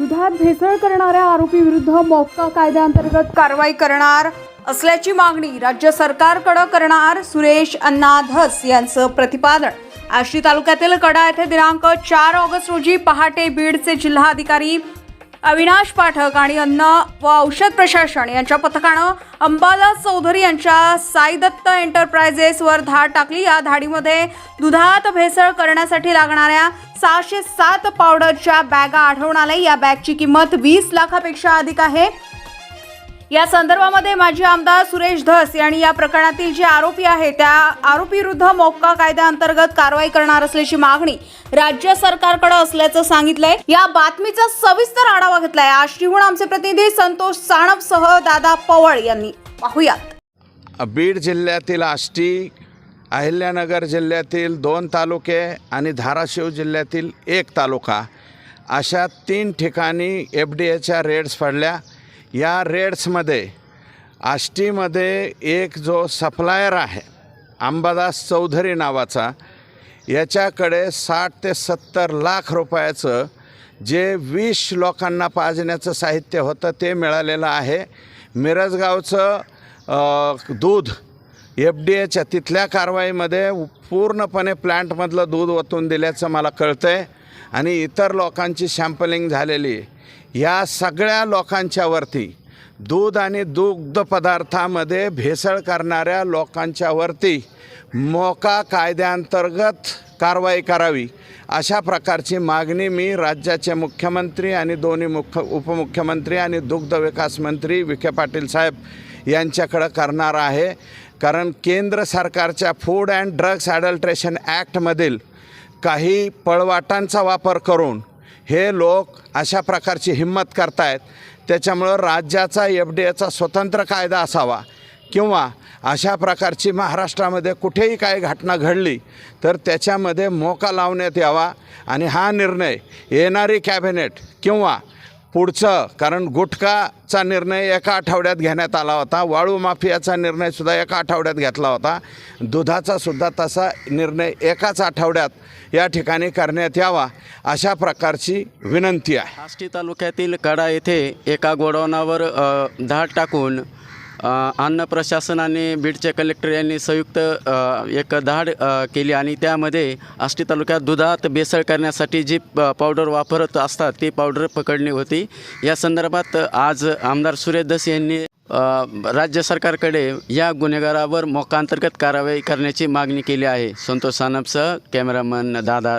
दुधात भेसळ करणाऱ्या आरोपी विरुद्ध मोक्का कायद्याअंतर्गत कारवाई करणार असल्याची मागणी राज्य सरकारकडे करणार सुरेश अण्णा धस यांचं प्रतिपादन। आष्टी तालुक्यातील कडा येथे दिनांक 4 ऑगस्ट रोजी पहाटे बीडचे जिल्हाधिकारी अविनाश पाठक आणि अन्न व औषध प्रशासन यांच्या पथकानं अंबादास चौधरी यांच्या साई दत्त एंटरप्राइजेसवर धाड टाकली। या धाडीमध्ये दुधात भेसळ करण्यासाठी लागणाऱ्या 607 पावडरच्या बॅगा आढळून आल्या। या बॅगची किंमत 20 लाखापेक्षा अधिक आहे। या संदर्भामध्ये माजी आमदार सुरेश धस यांनी या प्रकरणातील जे आरोपी आहेत त्या आरोपी विरुद्ध मोक्का कायद्याअंतर्गत कारवाई करणार असल्याची मागणी राज्य सरकारकडे असल्याचं सांगितलंय। या बातमीचा सविस्तर आढावा घेतलाय आष्टीहून आमचे प्रतिनिधी संतोष साणपसह दादा पवळ यांनी। पाहूयात। बीड जिल्ह्यातील आष्टी, अहिल्यानगर जिल्ह्यातील 2 तालुके आणि धाराशिव जिल्ह्यातील 1 तालुका अशा 3 ठिकाणी FDAच्या रेड्स पडल्या। या रेड्समध्ये आष्टीमध्ये एक जो सप्लायर आहे अंबादास चौधरी नावाचा, याच्याकडे 60 ते 70 लाख रुपयाचं जे 20 लोकांना पाजण्याचं साहित्य होतं ते मिळालेलं आहे। मिरजगावचं दूध FDAच्या तिथल्या कारवाईमध्ये पूर्णपणे प्लॅन्टमधलं दूध ओतून दिल्याचं मला कळतं आहे आणि इतर लोकांची सॅम्पलिंग झालेली आहे। या सगळ्या लोकांच्यावरती दूध आणि दुग्ध पदार्थामध्ये भेसळ करणाऱ्या लोकांच्यावरती मोका कायद्याअंतर्गत कारवाई करावी अशा प्रकारची मागणी मी राज्याचे मुख्यमंत्री आणि दोन्ही उपमुख्यमंत्री आणि दुग्ध विकास मंत्री विखे पाटील साहेब यांच्याकडे करणार आहे। कारण केंद्र सरकारच्या फूड अँड ड्रग्स ॲडल्ट्रेशन ॲक्टमधील काही पळवाटांचा वापर करून हे लोक अशा प्रकारची हिंमत करतायत। त्याच्यामुळं राज्याचा FDAचा स्वतंत्र कायदा असावा किंवा अशा प्रकारची महाराष्ट्रामध्ये कुठेही काही घटना घडली तर त्याच्यामध्ये मोका लावण्यात यावा आणि हा निर्णय येणारी कॅबिनेट किंवा पुढचं, कारण गुटखाचा निर्णय एका आठवड्यात घेण्यात आला होता, वाळू माफियाचा निर्णयसुद्धा एका आठवड्यात घेतला होता, दुधाचासुद्धा तसा निर्णय एकाच आठवड्यात या ठिकाणी करण्यात यावा अशा प्रकारची विनंती आहे। आष्टी तालुक्यातील कडा येथे एका गोडाऊनावर धाड टाकून अन्न प्रशासन आणि बीडचे कलेक्टर यांनी संयुक्त एक धाड केली आणि त्यामध्ये आष्टी तालुक्यात दुधात भेसळ करण्यासाठी जी पावडर वापरत असतात ती पावडर पकडली होती। या संदर्भात आज आमदार सुरेश धस यांनी राज्य सरकारकडे या गुन्हेगारावर मोक्का अंतर्गत कारवाई करण्याची मागणी केली आहे। संतोष सानपसह कॅमेरामन दादा